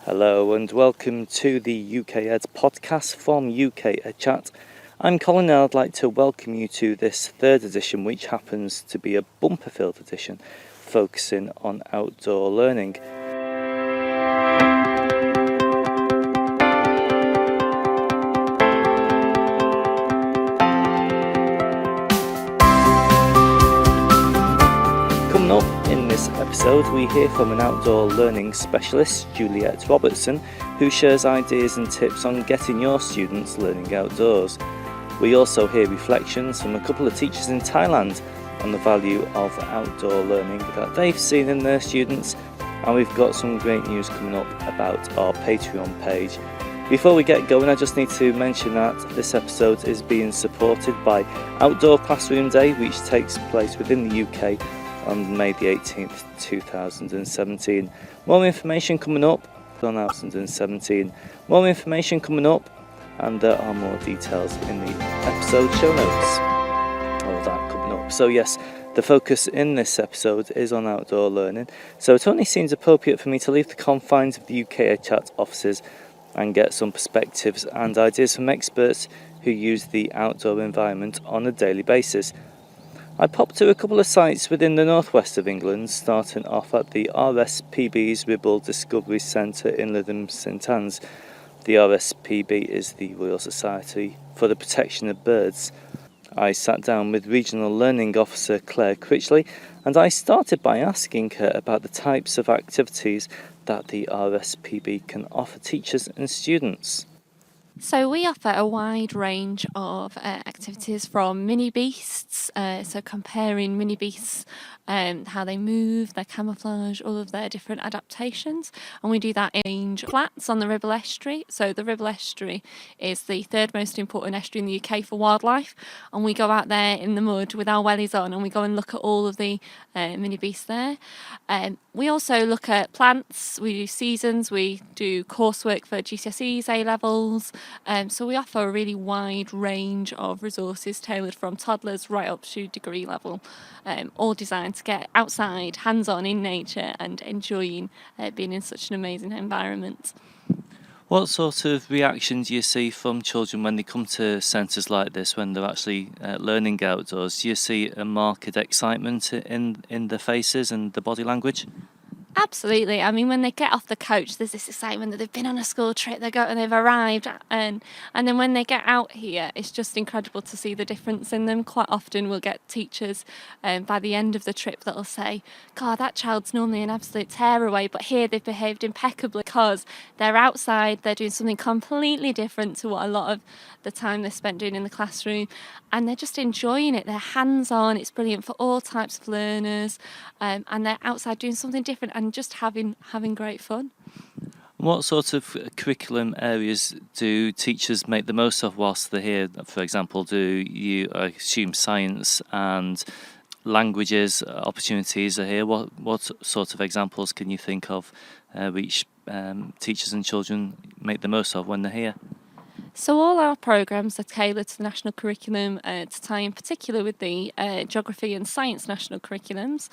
Hello and welcome to the UKEdPodcast from UKEdChat. I'm Colin and I'd like to welcome you to this third edition, which happens to be a bumper-filled edition focusing on outdoor learning. Coming up in this episode, we hear from an outdoor learning specialist, Juliet Robertson, who shares ideas and tips on getting your students learning outdoors. We also hear reflections from a couple of teachers in Thailand on the value of outdoor learning that they've seen in their students, and we've got some great news coming up about our Patreon page. Before we get going, I just need to mention that this episode is being supported by Outdoor Classroom Day, which takes place within the UK on May the 18th, 2017. More information coming up on 2017. More information coming up, and there are more details in the episode show notes. All that coming up. So yes, the focus in this episode is on outdoor learning. So it only seems appropriate for me to leave the confines of the UKEdChat offices and get some perspectives and ideas from experts who use the outdoor environment on a daily basis. I popped to a couple of sites within the northwest of England, starting off at the RSPB's Ribble Discovery Centre in Lytham St Anne's. The RSPB is the Royal Society for the Protection of Birds. I sat down with Regional Learning Officer Claire Critchley, and I started by asking her about the types of activities that the RSPB can offer teachers and students. So we offer a wide range of activities from mini beasts, so comparing mini beasts, how they move, their camouflage, all of their different adaptations, and we do that in flats on the Ribble Estuary. So the Ribble Estuary is the third most important estuary in the UK for wildlife, and we go out there in the mud with our wellies on and we go and look at all of the mini beasts there. We also look at plants, we do seasons, we do coursework for GCSEs, A-levels. So we offer a really wide range of resources tailored from toddlers right up to degree level, all designed to get outside, hands-on in nature and enjoying being in such an amazing environment. What sort of reaction do you see from children when they come to centres like this, when they're actually learning outdoors? Do you see a marked excitement in the faces and the body language? Absolutely. I mean, when they get off the coach, there's this excitement that they've been on a school trip, they've arrived, and then when they get out here, it's just incredible to see the difference in them. Quite often we'll get teachers by the end of the trip that'll say, God, that child's normally an absolute tearaway, but here they've behaved impeccably because they're outside, they're doing something completely different to what a lot of the time they're spent doing in the classroom, and they're just enjoying it. They're hands-on, it's brilliant for all types of learners, and they're outside doing something different and just having great fun. What sort of curriculum areas do teachers make the most of whilst they're here? For example, do you assume science and languages opportunities are here? What sort of examples can you think of which teachers and children make the most of when they're here? So all our programmes are tailored to the national curriculum to tie in particular with the geography and science national curriculums,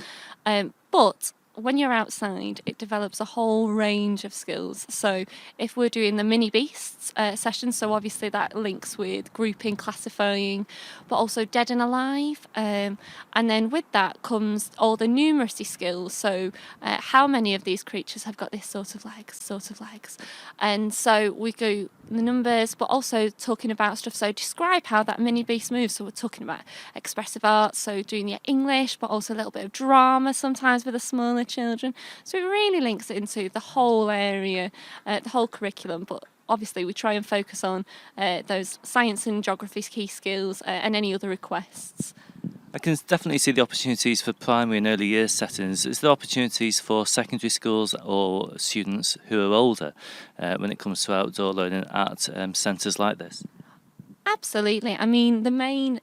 but when you're outside, it develops a whole range of skills. So if we're doing the mini beasts session, so obviously that links with grouping, classifying, but also dead and alive. And then with that comes all the numeracy skills. So how many of these creatures have got this sort of legs. And so we go the numbers, but also talking about stuff. So describe how that mini beast moves. So we're talking about expressive arts, so doing the English, but also a little bit of drama sometimes with the smaller children. So it really links it into the whole area, the whole curriculum, but obviously we try and focus on those science and geography key skills and any other requests. I can definitely see the opportunities for primary and early years settings. Is there opportunities for secondary schools or students who are older when it comes to outdoor learning at centres like this? Absolutely. I mean, the main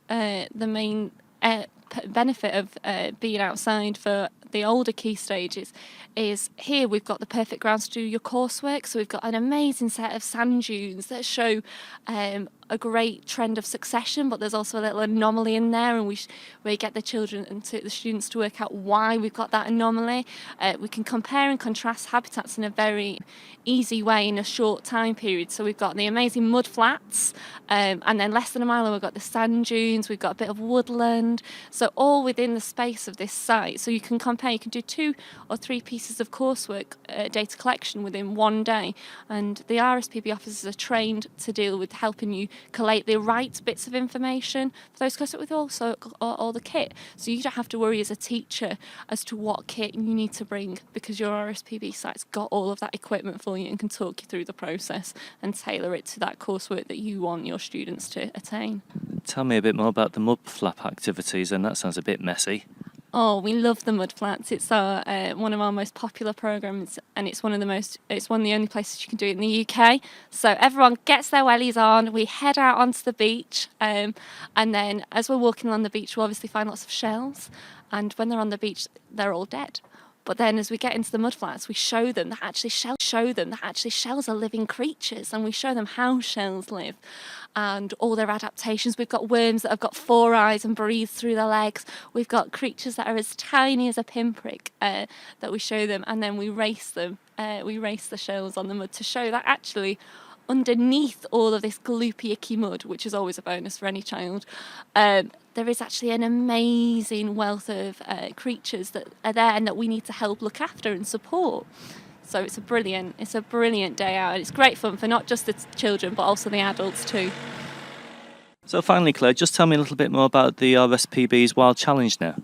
benefit of being outside for the older key stages is here we've got the perfect grounds to do your coursework. So we've got an amazing set of sand dunes that show a great trend of succession, but there's also a little anomaly in there, and we get the children and the students to work out why we've got that anomaly. We can compare and contrast habitats in a very easy way in a short time period. So we've got the amazing mud flats, and then less than a mile away we've got the sand dunes, we've got a bit of woodland, so all within the space of this site. So you can compare, you can do 2 or 3 pieces of coursework data collection within one day, and the RSPB officers are trained to deal with helping you collate the right bits of information for those courses, with also all the kit, so you don't have to worry as a teacher as to what kit you need to bring, because your RSPB site's got all of that equipment for you and can talk you through the process and tailor it to that coursework that you want your students to attain. Tell me a bit more about the mud flap activities, and that sounds a bit messy. Oh, we love the mud flats. It's one of our most popular programs, and it's one of the only places you can do it in the UK. So everyone gets their wellies on. We head out onto the beach, and then as we're walking along the beach, we'll obviously find lots of shells. And when they're on the beach, they're all dead. But then as we get into the mud flats, we show them that actually shells are living creatures, and we show them how shells live and all their adaptations. We've got worms that have got 4 eyes and breathe through their legs. We've got creatures that are as tiny as a pinprick that we show them, and then we race them. We race the shells on the mud to show that actually underneath all of this gloopy, icky mud, which is always a bonus for any child, there is actually an amazing wealth of creatures that are there and that we need to help look after and support. So it's a brilliant day out, and it's great fun for not just the children but also the adults too. So finally, Claire, just tell me a little bit more about the RSPB's Wild Challenge now.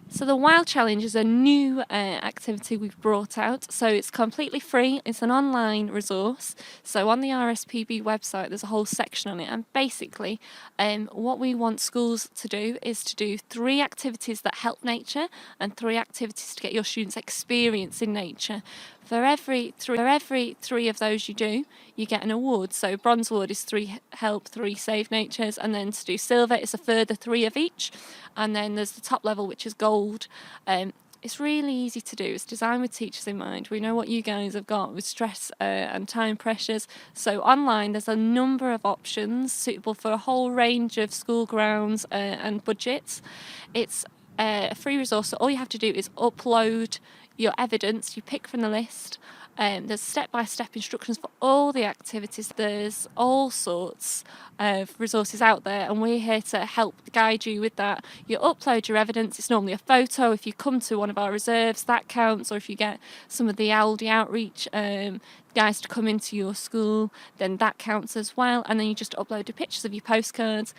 So the Wild Challenge is a new activity we've brought out. So it's completely free. It's an online resource. So on the RSPB website, there's a whole section on it. And basically, what we want schools to do is to do 3 activities that help nature and 3 activities to get your students experience in nature. For every 3 of those you do, you get an award. So bronze award is 3 help, 3 save natures, and then to do silver, it's a further 3 of each. And then there's the top level, which is gold. It's really easy to do. It's designed with teachers in mind. We know what you guys have got with stress and time pressures. So online, there's a number of options suitable for a whole range of school grounds and budgets. It's a free resource, so all you have to do is upload your evidence. You pick from the list. There's step-by-step instructions for all the activities. There's all sorts of resources out there, and we're here to help guide you with that. You upload your evidence. It's normally a photo. If you come to one of our reserves, that counts, or if you get some of the Aldi outreach guys to come into your school, then that counts as well. And then you just upload the pictures of your postcards,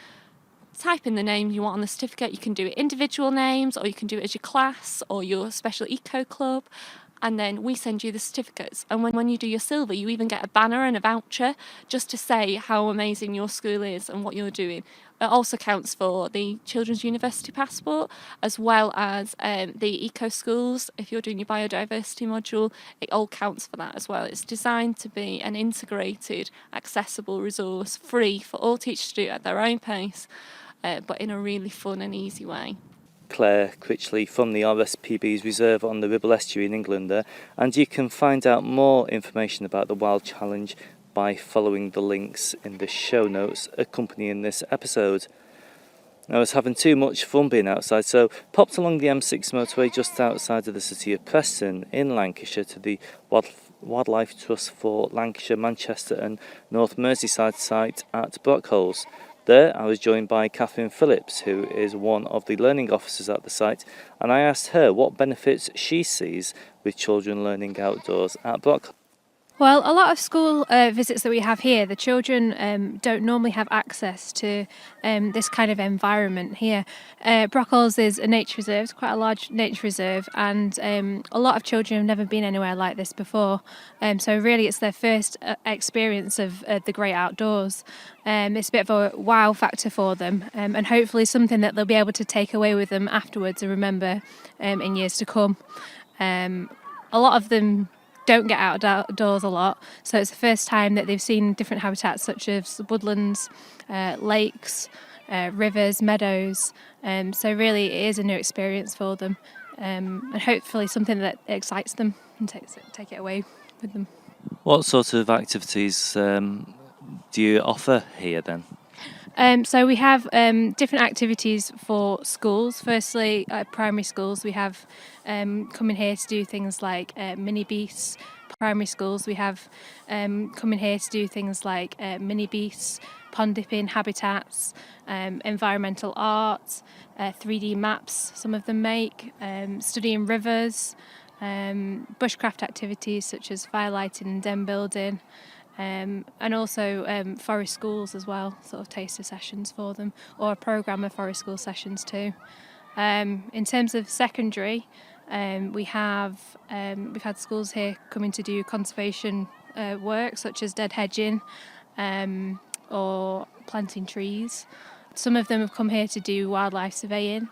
type in the name you want on the certificate. You can do it individual names, or you can do it as your class or your special eco club, and then we send you the certificates. And when you do your silver, you even get a banner and a voucher just to say how amazing your school is and what you're doing. It also counts for the Children's University Passport, as well as the eco schools. If you're doing your biodiversity module, it all counts for that as well. It's designed to be an integrated, accessible resource, free for all teachers to do at their own pace, but in a really fun and easy way. Claire Critchley from the RSPB's reserve on the Ribble Estuary in England there, and you can find out more information about the Wild Challenge by following the links in the show notes accompanying this episode. I was having too much fun being outside, so popped along the M6 motorway just outside of the city of Preston in Lancashire to the Wildlife Trust for Lancashire, Manchester and North Merseyside site at Brockholes. There, I was joined by Catherine Phillips, who is one of the learning officers at the site, and I asked her what benefits she sees with children learning outdoors at Brockholes. Well, a lot of school visits that we have here, the children don't normally have access to this kind of environment here. Brockholes is a nature reserve, it's quite a large nature reserve, and a lot of children have never been anywhere like this before. So really it's their first experience of the great outdoors. It's a bit of a wow factor for them, and hopefully something that they'll be able to take away with them afterwards and remember in years to come. A lot of them don't get outdoors a lot, so it's the first time that they've seen different habitats such as woodlands, lakes, rivers, meadows, so really it is a new experience for them, and hopefully something that excites them. and take it away with them. What sort of activities do you offer here then? So we have different activities for schools. Firstly, primary schools, we have coming here to do things like mini beasts. Primary schools, we have coming here to do things like mini beasts, pond dipping, habitats, environmental art, 3D maps. Some of them make studying rivers, bushcraft activities such as firelighting and den building. And also forest schools as well, sort of taster sessions for them, or a programme of forest school sessions too. In terms of secondary, we've had schools here coming to do conservation work such as dead hedging or planting trees. Some of them have come here to do wildlife surveying,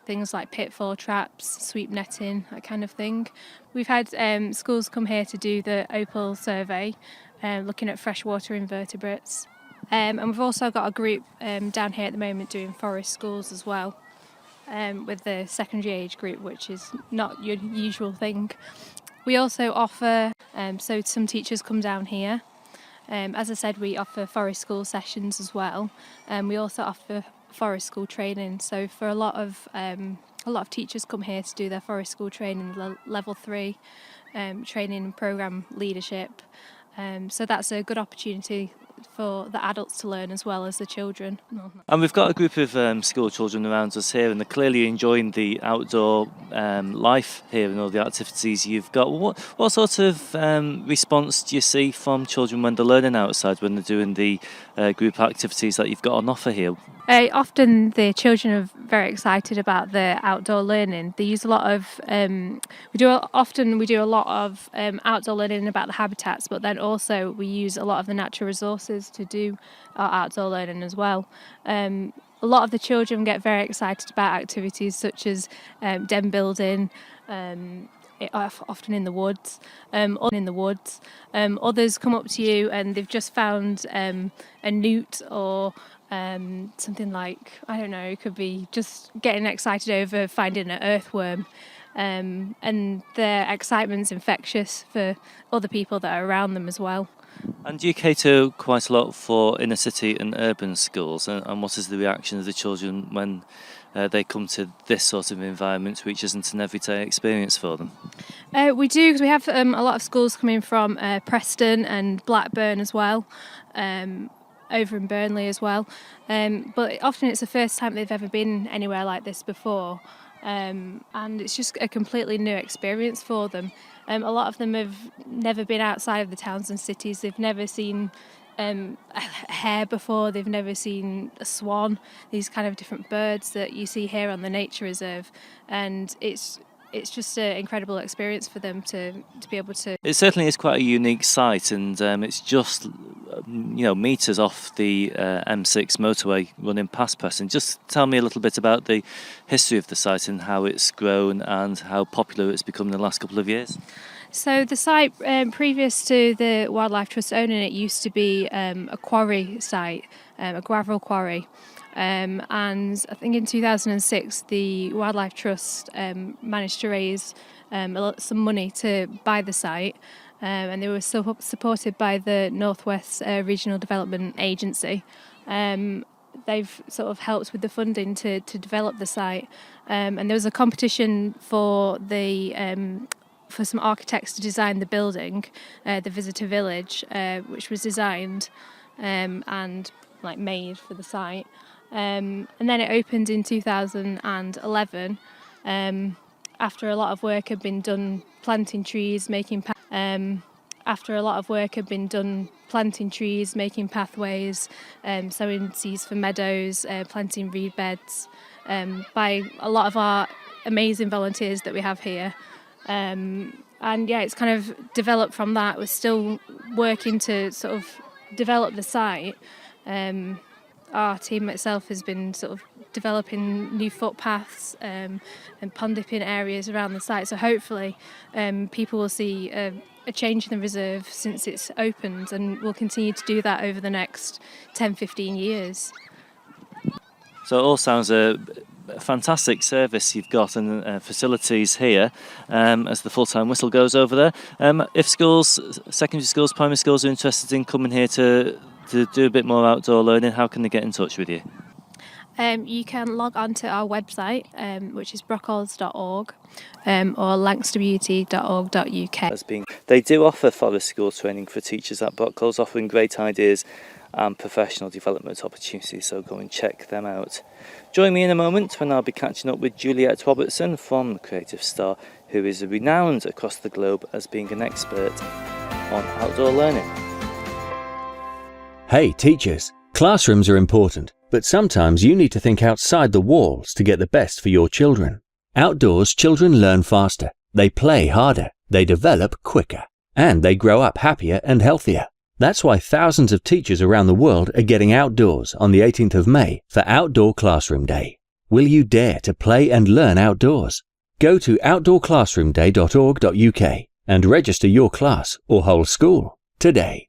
things like pitfall traps, sweep netting, that kind of thing. We've had schools come here to do the opal survey, looking at freshwater invertebrates. And we've also got a group down here at the moment doing forest schools as well, with the secondary age group, which is not your usual thing. We also offer, so some teachers come down here. As I said, we offer forest school sessions as well. We also offer forest school training. So for a lot of teachers come here to do their forest school training, level 3 training and programme leadership. So that's a good opportunity for the adults to learn as well as the children. And we've got a group of school children around us here, and they're clearly enjoying the outdoor life here and all the activities you've got. What sort of response do you see from children when they're learning outside, when they're doing the group activities that you've got on offer here? Often the children are very excited about the outdoor learning. They use a lot of we do a lot of outdoor learning about the habitats, but then also we use a lot of the natural resources to do our outdoor learning as well. A lot of the children get very excited about activities such as den building, often in the woods. Others come up to you and they've just found a newt or something like, I don't know, it could be just getting excited over finding an earthworm. And their excitement's infectious for other people that are around them as well. And do you cater quite a lot for inner city and urban schools? And what is the reaction of the children when they come to this sort of environment, which isn't an everyday experience for them? We do, because we have a lot of schools coming from Preston and Blackburn as well. Over in Burnley as well, but often it's the first time they've ever been anywhere like this before, and it's just a completely new experience for them. A lot of them have never been outside of the towns and cities. They've never seen a hare before, they've never seen a swan, these kind of different birds that you see here on the nature reserve, and it's just an incredible experience for them to be able to. It certainly is quite a unique site, and it's just metres off the M6 motorway running past Preston. Just tell me a little bit about the history of the site and how it's grown and how popular it's become in the last couple of years. So the site, previous to the Wildlife Trust owning it, used to be a quarry site, a gravel quarry. And I think in 2006 the Wildlife Trust managed to raise some money to buy the site, and they were supported by the North West Regional Development Agency. They've sort of helped with the funding to develop the site, and there was a competition for some architects to design the building, the visitor village, which was designed and made for the site. And then it opened in 2011 after a lot of work had been done planting trees, making pathways, sowing seeds for meadows, planting reed beds, by a lot of our amazing volunteers that we have here. And yeah, it's kind of developed from that. We're still working to sort of develop the site. Our team itself has been sort of developing new footpaths and pond dipping areas around the site. So hopefully people will see a change in the reserve since it's opened, and we'll continue to do that over the next 10-15 years. So it all sounds fantastic service you've got and facilities here as the full-time whistle goes over there. If schools, secondary schools, primary schools are interested in coming here to do a bit more outdoor learning, how can they get in touch with you? You can log on to our website, which is brockles.org, or lanksterbeauty.org.uk. They do offer forest school training for teachers at Brockles, offering great ideas and professional development opportunities, so go and check them out. Join me in a moment when I'll be catching up with Juliet Robertson from the Creative Star, who is renowned across the globe as being an expert on outdoor learning. Hey teachers, classrooms are important, but sometimes you need to think outside the walls to get the best for your children. Outdoors, children learn faster, they play harder, they develop quicker, and they grow up happier and healthier. That's why thousands of teachers around the world are getting outdoors on the 18th of May for Outdoor Classroom Day. Will you dare to play and learn outdoors? Go to outdoorclassroomday.org.uk and register your class or whole school today.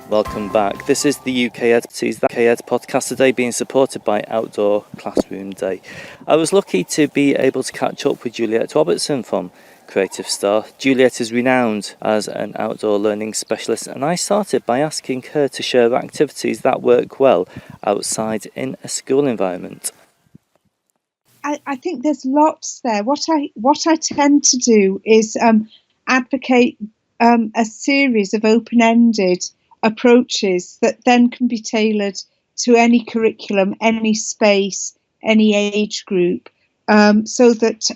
Welcome back. This is the UKEdPodcast today, being supported by Outdoor Classroom Day. I was lucky to be able to catch up with Juliet Robertson from Creative Star. Juliet is renowned as an outdoor learning specialist, and I started by asking her to share activities that work well outside in a school environment. I think there's lots there. What I tend to do is advocate a series of open-ended approaches that then can be tailored to any curriculum, any space, any age group, so that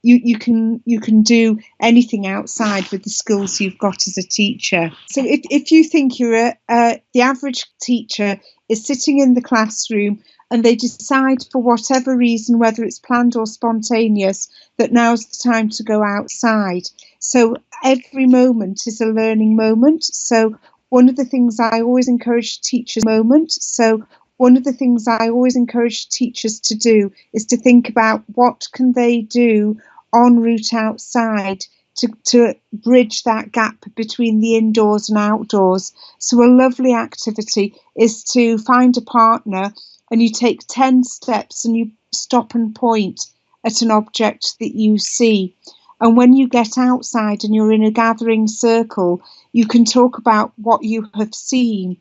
you can do anything outside with the skills you've got as a teacher. So if you think you're the average teacher is sitting in the classroom and they decide for whatever reason, whether it's planned or spontaneous, that now's the time to go outside. So every moment is a learning moment. So one of the things I always encourage teachers to do is to think about what can they do en route outside to bridge that gap between the indoors and outdoors. So a lovely activity is to find a partner and you take 10 steps and you stop and point at an object that you see. And when you get outside and you're in a gathering circle, you can talk about what you have seen.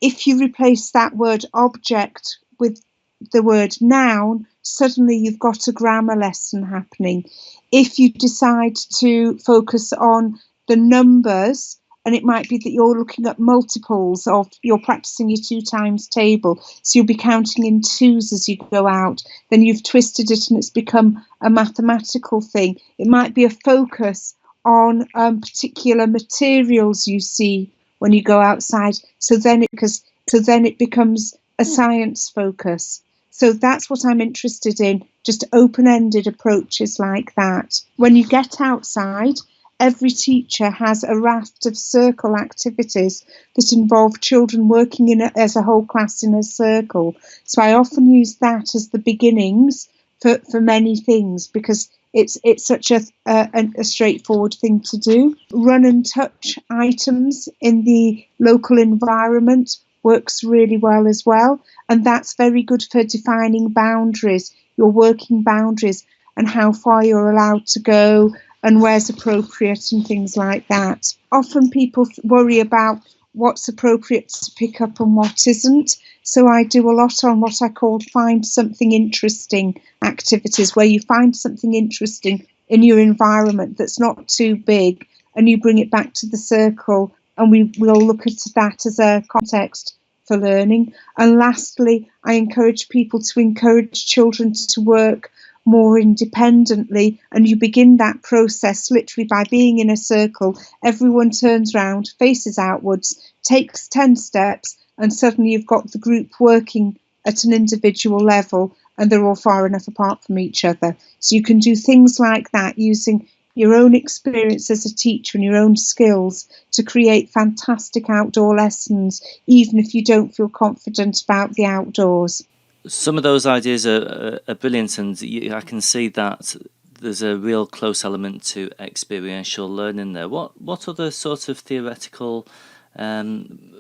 If you replace that word object with the word noun, suddenly you've got a grammar lesson happening. If you decide to focus on the numbers, and it might be that you're looking at multiples of, you're practicing your 2 times table, so you'll be counting in twos as you go out, then you've twisted it and it's become a mathematical thing. It might be a focus on particular materials you see when you go outside, so then it becomes a science focus. So that's what I'm interested in, just open-ended approaches like that. When you get outside, every teacher has a raft of circle activities that involve children working as a whole class in a circle. So I often use that as the beginnings for many things, because it's such a straightforward thing to do. Run and touch items in the local environment works really well as well. And that's very good for defining boundaries, your working boundaries, and how far you're allowed to go and where's appropriate and things like that. Often people worry about what's appropriate to pick up and what isn't. So I do a lot on what I call find something interesting activities, where you find something interesting in your environment that's not too big and you bring it back to the circle, and we'll look at that as a context for learning. And lastly, I encourage people to encourage children to work more independently, and you begin that process literally by being in a circle. Everyone turns round, faces outwards, takes 10 steps, and suddenly you've got the group working at an individual level and they're all far enough apart from each other. So you can do things like that using your own experience as a teacher and your own skills to create fantastic outdoor lessons, even if you don't feel confident about the outdoors. Some of those ideas are brilliant, and I can see that there's a real close element to experiential learning there. What other sort of theoretical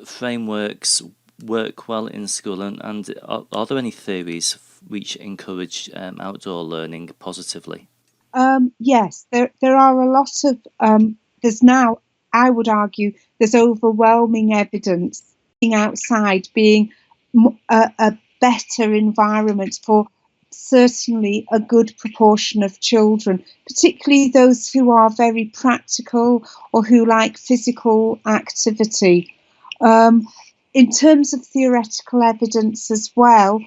frameworks work well in school, and are there any theories which encourage outdoor learning positively? Yes, there are a lot of, there's now, I would argue, there's overwhelming evidence being outside being a better environment for certainly a good proportion of children, particularly those who are very practical or who like physical activity. In terms of theoretical evidence as well,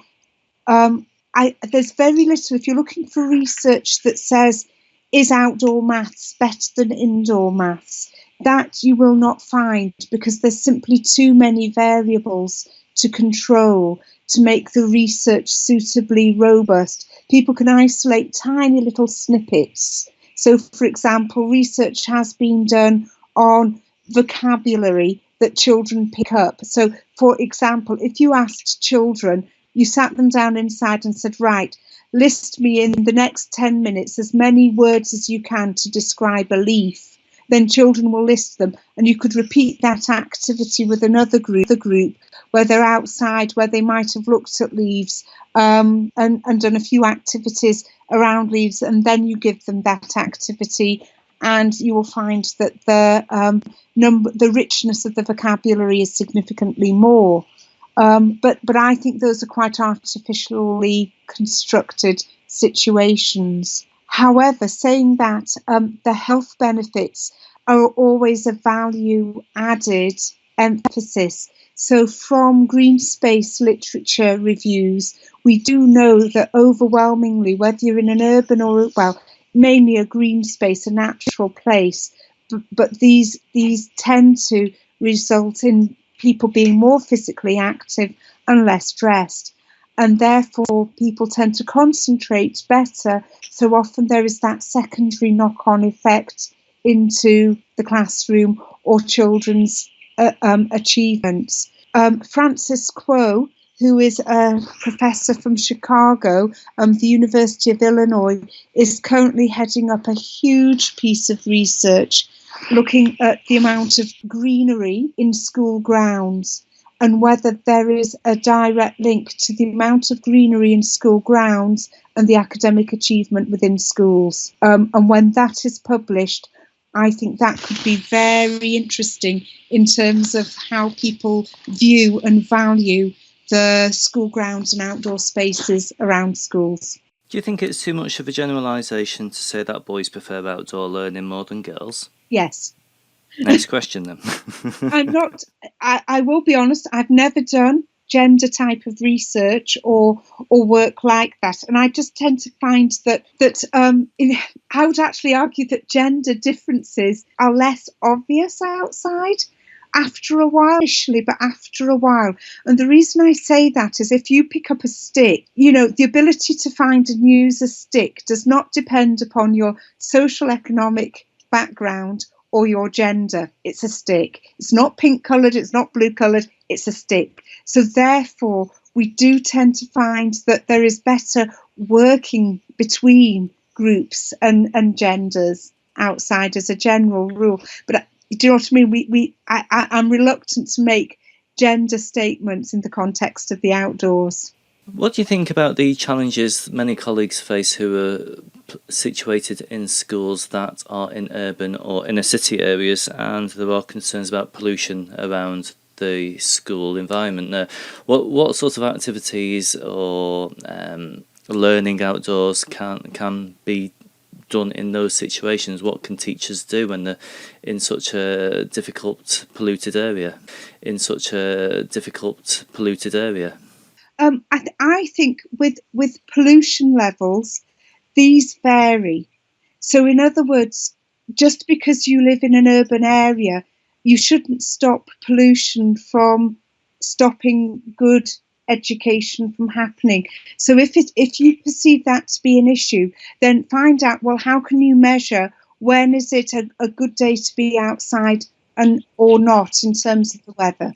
there's very little. If you're looking for research that says, is outdoor maths better than indoor maths, that you will not find, because there's simply too many variables to control to make the research suitably robust. People can isolate tiny little snippets. So, for example, research has been done on vocabulary that children pick up. So, for example, if you asked children, you sat them down inside and said, right, list me in the next 10 minutes as many words as you can to describe a leaf, then children will list them. And you could repeat that activity with another group where they're outside, where they might have looked at leaves and done a few activities around leaves. And then you give them that activity, and you will find that the richness of the vocabulary is significantly more. But I think those are quite artificially constructed situations. However, saying that, the health benefits are always a value added emphasis. So from green space literature reviews, we do know that overwhelmingly, whether you're in an urban or, well, mainly a green space, a natural place, but these tend to result in people being more physically active and less stressed, and therefore people tend to concentrate better. So often there is that secondary knock-on effect into the classroom or children's achievements. Francis Kuo, who is a professor from Chicago, the University of Illinois, is currently heading up a huge piece of research looking at the amount of greenery in school grounds and whether there is a direct link to the amount of greenery in school grounds and the academic achievement within schools. And when that is published, I think that could be very interesting in terms of how people view and value the school grounds and outdoor spaces around schools. Do you think it's too much of a generalisation to say that boys prefer outdoor learning more than girls? Yes. Next question then. I will be honest, I've never done gender type of research or work like that. And I just tend to find that I would actually argue that gender differences are less obvious outside after a while, initially, but after a while. And the reason I say that is if you pick up a stick, the ability to find and use a stick does not depend upon your social economic background or your gender. It's a stick. It's not pink coloured, it's not blue coloured, it's a stick. So therefore, we do tend to find that there is better working between groups and genders outside as a general rule. But do you know what I mean? I'm reluctant to make gender statements in the context of the outdoors. What do you think about the challenges many colleagues face who are situated in schools that are in urban or inner city areas, and there are concerns about pollution around the school environment there? What sort of activities or learning outdoors can be done in those situations? What can teachers do when they're in such a difficult, polluted area? I think with pollution levels, these vary. So in other words, just because you live in an urban area, you shouldn't stop pollution from stopping good education from happening. So if you perceive that to be an issue, then find out, well, how can you measure when is it a good day to be outside and or not in terms of the weather?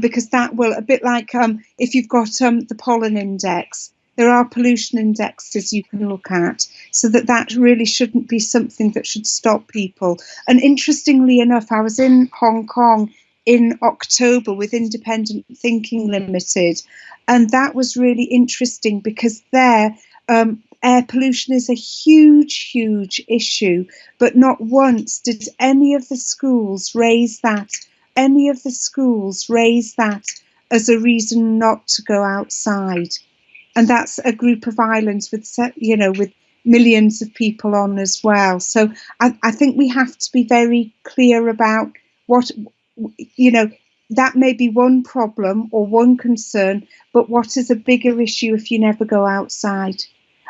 Because that will, a bit like if you've got the pollen index, there are pollution indexes you can look at, so that really shouldn't be something that should stop people. And interestingly enough, I was in Hong Kong in October with Independent Thinking Limited, and that was really interesting because there air pollution is a huge issue, but not once did any of the schools raise that as a reason not to go outside. And that's a group of islands with millions of people on as well. So I think we have to be very clear about what, that may be one problem or one concern, but what is a bigger issue if you never go outside?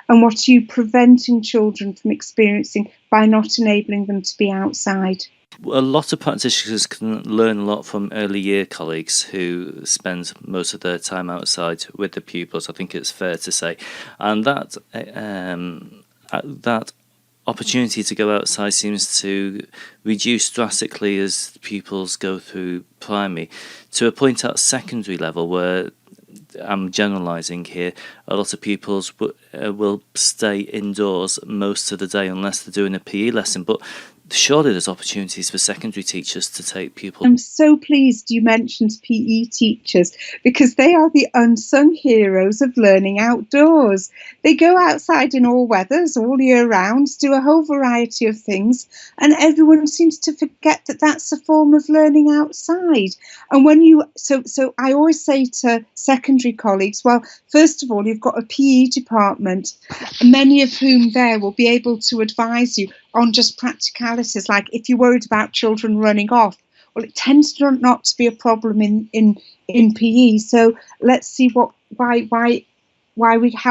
And what are you preventing children from experiencing by not enabling them to be outside? A lot of practitioners can learn a lot from early year colleagues who spend most of their time outside with the pupils, I think it's fair to say. And that opportunity to go outside seems to reduce drastically as pupils go through primary, to a point at secondary level where, I'm generalising here, a lot of pupils will stay indoors most of the day unless they're doing a PE lesson. But surely there's opportunities for secondary teachers to take pupils. I'm so pleased you mentioned PE teachers, because they are the unsung heroes of learning outdoors. They go outside in all weathers, all year round, do a whole variety of things, and everyone seems to forget that that's a form of learning outside. And so I always say to secondary colleagues, well, first of all, you've got a PE department, many of whom there will be able to advise you on just practicalities, like if you're worried about children running off, well, it tends not to be a problem in PE. So let's see how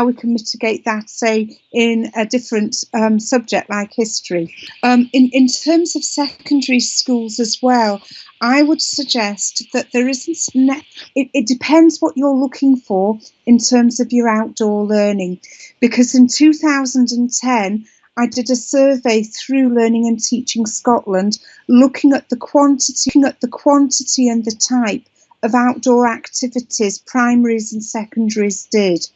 we can mitigate that, say, in a different subject like history. In terms of secondary schools as well, I would suggest that there isn't. It depends what you're looking for in terms of your outdoor learning, because in 2010. I did a survey through Learning and Teaching Scotland, looking at the quantity and the type of outdoor activities primaries and secondaries did.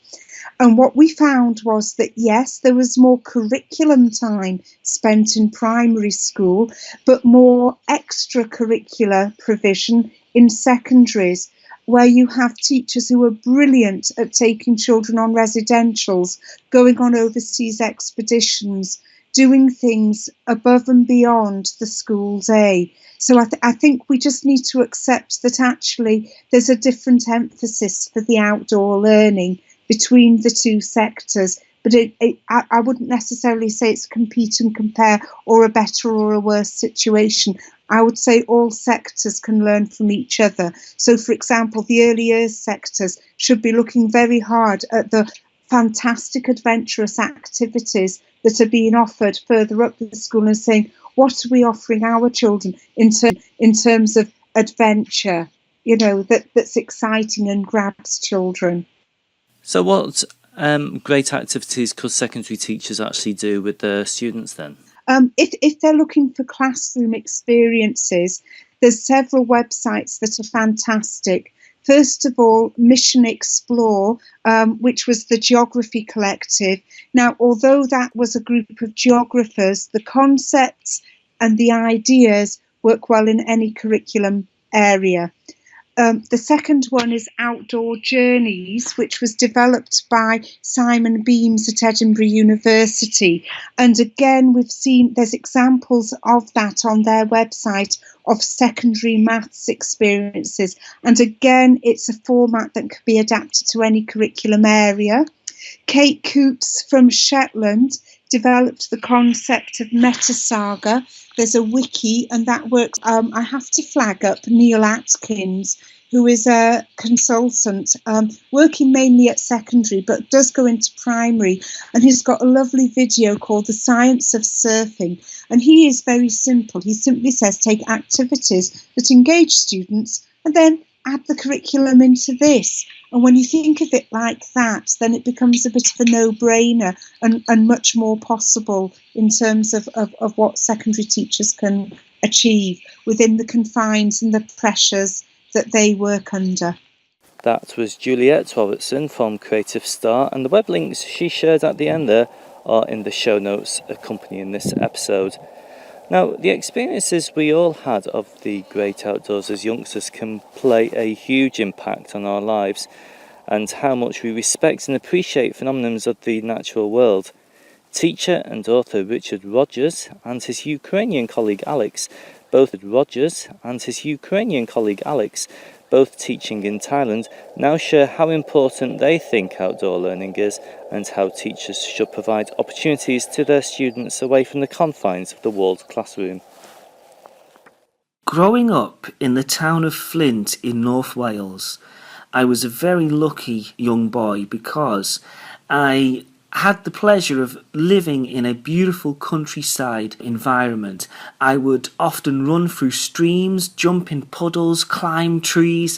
And what we found was that, yes, there was more curriculum time spent in primary school, but more extracurricular provision in secondaries, where you have teachers who are brilliant at taking children on residentials, going on overseas expeditions, doing things above and beyond the school day. So I think we just need to accept that actually there's a different emphasis for the outdoor learning between the two sectors. But I wouldn't necessarily say it's compete and compare or a better or a worse situation. I would say all sectors can learn from each other. So, for example, the early years sectors should be looking very hard at the fantastic adventurous activities that are being offered further up the school and saying, what are we offering our children in terms of adventure, that's exciting and grabs children. So what great activities could secondary teachers actually do with their students then? If they're looking for classroom experiences, there's several websites that are fantastic. First of all, Mission Explore, which was the Geography Collective. Now, although that was a group of geographers, the concepts and the ideas work well in any curriculum area. The second one is Outdoor Journeys, which was developed by Simon Beams at Edinburgh University. And again, we've seen there's examples of that on their website of secondary maths experiences. And again, it's a format that can be adapted to any curriculum area. Kate Coots from Shetland developed the concept of meta-saga. There's a wiki, and that works. I have to flag up Neil Atkins, who is a consultant working mainly at secondary, but does go into primary. And he's got a lovely video called The Science of Surfing. And he is very simple. He simply says, take activities that engage students and then add the curriculum into this. And when you think of it like that, then it becomes a bit of a no-brainer and much more possible in terms of what secondary teachers can achieve within the confines and the pressures that they work under. That was Juliet Robertson from Creative Start, and the web links she shared at the end there are in the show notes accompanying this episode. Now, the experiences we all had of the great outdoors as youngsters can play a huge impact on our lives and how much we respect and appreciate phenomena of the natural world. Teacher and author Richard Rogers and his Ukrainian colleague Alex, both teaching in Thailand, now share how important they think outdoor learning is and how teachers should provide opportunities to their students away from the confines of the walled classroom. Growing up in the town of Flint in North Wales, I was a very lucky young boy because I had the pleasure of living in a beautiful countryside environment. I would often run through streams, jump in puddles, climb trees,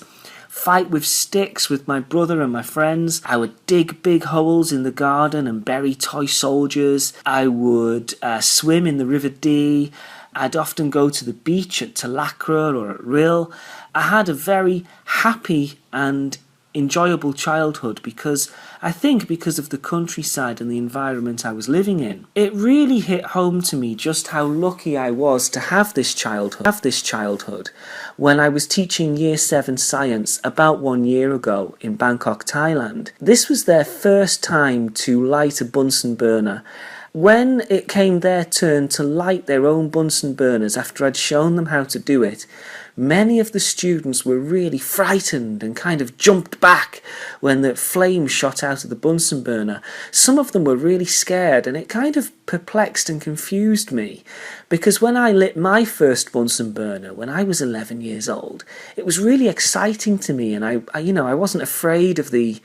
fight with sticks with my brother and my friends. I would dig big holes in the garden and bury toy soldiers. I would swim in the River Dee. I'd often go to the beach at Talacra or at Rhyl. I had a very happy and enjoyable childhood because of the countryside and the environment I was living in. It really hit home to me just how lucky I was to have this childhood when I was teaching Year 7 science about 1 year ago in Bangkok, Thailand. This was their first time to light a Bunsen burner. When it came their turn to light their own Bunsen burners after I'd shown them how to do it, many of the students were really frightened and kind of jumped back when the flame shot out of the Bunsen burner. Some of them were really scared, and it kind of perplexed and confused me because when I lit my first Bunsen burner when I was 11 years old, it was really exciting to me, and I wasn't afraid of the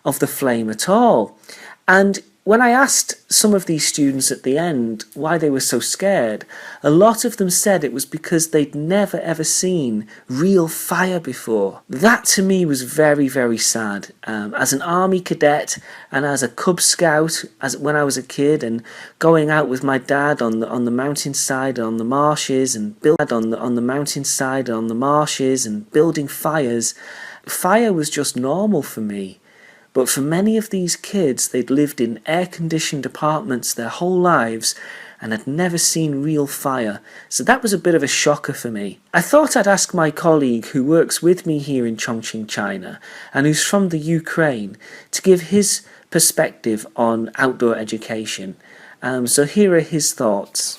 flame at all. And when I asked some of these students at the end why they were so scared, a lot of them said it was because they'd never ever seen real fire before. That to me was very, very sad. As an army cadet and as a Cub Scout, when I was a kid, and going out with my dad on the mountainside on the marshes and building fires, fire was just normal for me. But for many of these kids, they'd lived in air-conditioned apartments their whole lives and had never seen real fire, so that was a bit of a shocker for me. I thought I'd ask my colleague who works with me here in Chongqing, China, and who's from the Ukraine, to give his perspective on outdoor education. So here are his thoughts.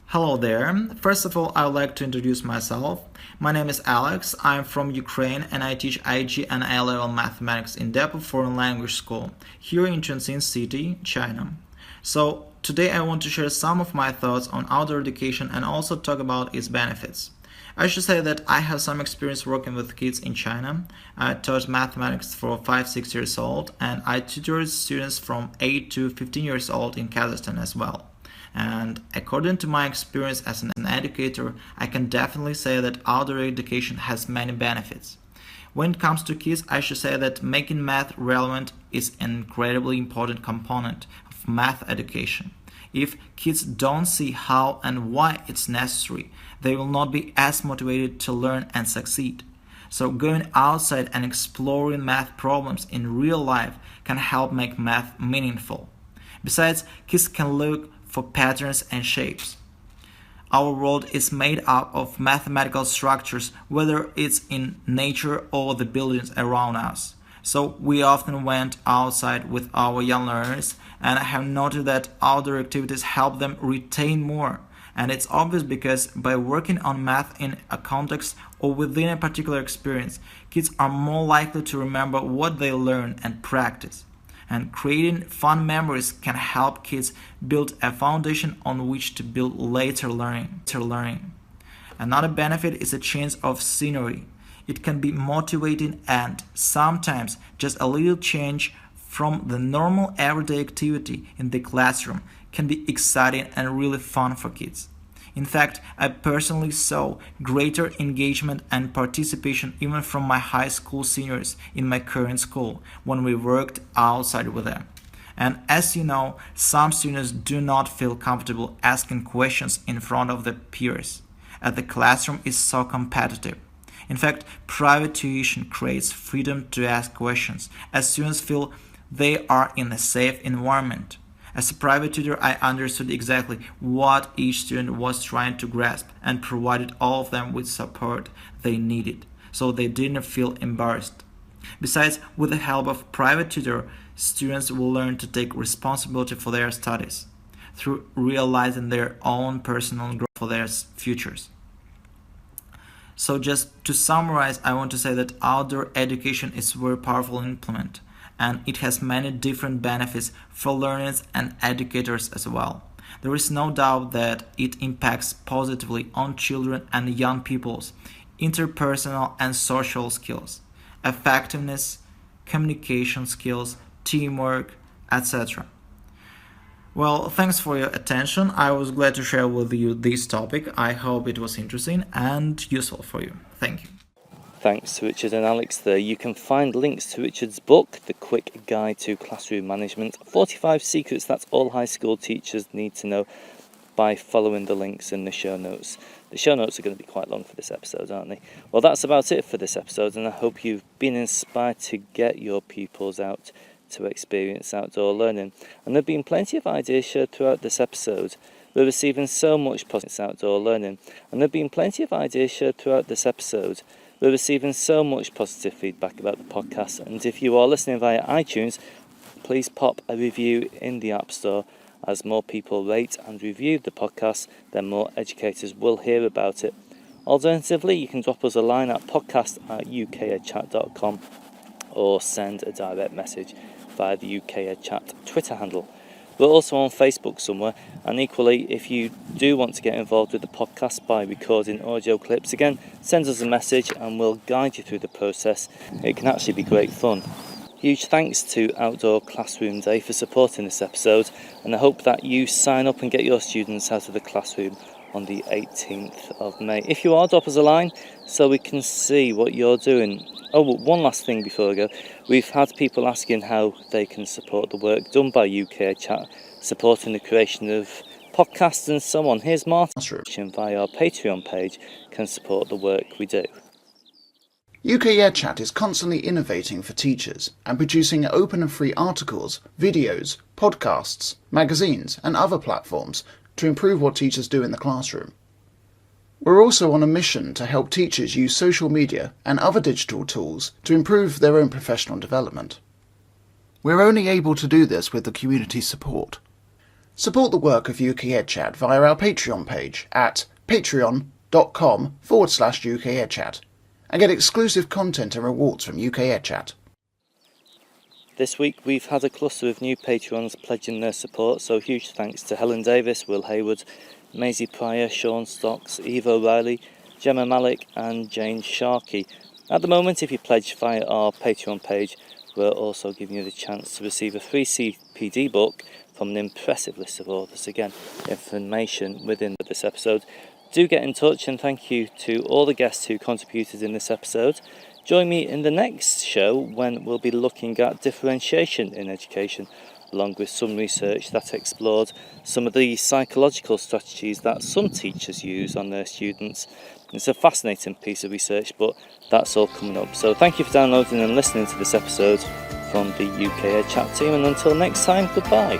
Hello there. First of all, I would like to introduce myself. My name is Alex. I'm from Ukraine and I teach IG and A-level mathematics in Depot Foreign Language School here in Chongqing City, China. So today I want to share some of my thoughts on outdoor education and also talk about its benefits. I should say that I have some experience working with kids in China. I taught mathematics for 5-6 years old, and I tutored students from 8 to 15 years old in Kazakhstan as well. And according to my experience as an educator, I can definitely say that outdoor education has many benefits. When it comes to kids, I should say that making math relevant is an incredibly important component of math education. If kids don't see how and why it's necessary, they will not be as motivated to learn and succeed. So going outside and exploring math problems in real life can help make math meaningful. Besides, kids can look for patterns and shapes. Our world is made up of mathematical structures, whether it's in nature or the buildings around us. So we often went outside with our young learners, and I have noted that outdoor activities help them retain more. And it's obvious because by working on math in a context or within a particular experience, kids are more likely to remember what they learn and practice. And creating fun memories can help kids build a foundation on which to build later learning. Another benefit is a change of scenery. It can be motivating, and sometimes just a little change from the normal everyday activity in the classroom can be exciting and really fun for kids. In fact, I personally saw greater engagement and participation even from my high school seniors in my current school when we worked outside with them. And as you know, some students do not feel comfortable asking questions in front of their peers, as the classroom is so competitive. In fact, private tuition creates freedom to ask questions, as students feel they are in a safe environment. As a private tutor, I understood exactly what each student was trying to grasp and provided all of them with support they needed, so they didn't feel embarrassed. Besides, with the help of private tutor, students will learn to take responsibility for their studies through realizing their own personal growth for their futures. So just to summarize, I want to say that outdoor education is a very powerful implement, and it has many different benefits for learners and educators as well. There is no doubt that it impacts positively on children and young people's interpersonal and social skills, effectiveness, communication skills, teamwork, etc. Well, thanks for your attention. I was glad to share with you this topic. I hope it was interesting and useful for you. Thank you. Thanks to Richard and Alex there. You can find links to Richard's book, The Quick Guide to Classroom Management, 45 Secrets That All High School Teachers Need to Know, by following the links in the show notes. The show notes are going to be quite long for this episode, aren't they? Well, that's about it for this episode, and I hope you've been inspired to get your pupils out to experience outdoor learning. And there have been plenty of ideas shared throughout this episode. We're receiving so much positive outdoor learning, and there have been plenty of ideas shared throughout this episode. We're receiving so much positive feedback about the podcast, and if you are listening via iTunes, please pop a review in the App Store. As more people rate and review the podcast, then more educators will hear about it. Alternatively, you can drop us a line at podcast@UKEdChat.com or send a direct message via the UKEdChat Twitter handle. We're also on Facebook somewhere, and equally, if you do want to get involved with the podcast by recording audio clips, again, send us a message and we'll guide you through the process. It can actually be great fun. Huge thanks to Outdoor Classroom Day for supporting this episode, and I hope that you sign up and get your students out of the classroom on the 18th of May. If you are, drop us a line so we can see what you're doing. Oh, one last thing before I go. We've had people asking how they can support the work done by UKEdChat, supporting the creation of podcasts and so on. Here's Martin via our Patreon page can support the work we do. UKEdChat is constantly innovating for teachers and producing open and free articles, videos, podcasts, magazines and other platforms to improve what teachers do in the classroom. We're also on a mission to help teachers use social media and other digital tools to improve their own professional development. We're only able to do this with the community's support. Support the work of UKEdChat via our Patreon page at patreon.com/UKEdChat and get exclusive content and rewards from UKEdChat. This week we've had a cluster of new Patreons pledging their support, so huge thanks to Helen Davis, Will Hayward, Maisie Pryor, Sean Stocks, Eve O'Reilly, Gemma Malik and Jane Sharkey. At the moment, if you pledge via our Patreon page, we're also giving you the chance to receive a free CPD book from an impressive list of authors. Again, information within this episode. Do get in touch, and thank you to all the guests who contributed in this episode. Join me in the next show when we'll be looking at differentiation in education, along with some research that explored some of the psychological strategies that some teachers use on their students. It's a fascinating piece of research, but that's all coming up. So thank you for downloading and listening to this episode from the UKEdChat team, and until next time, goodbye.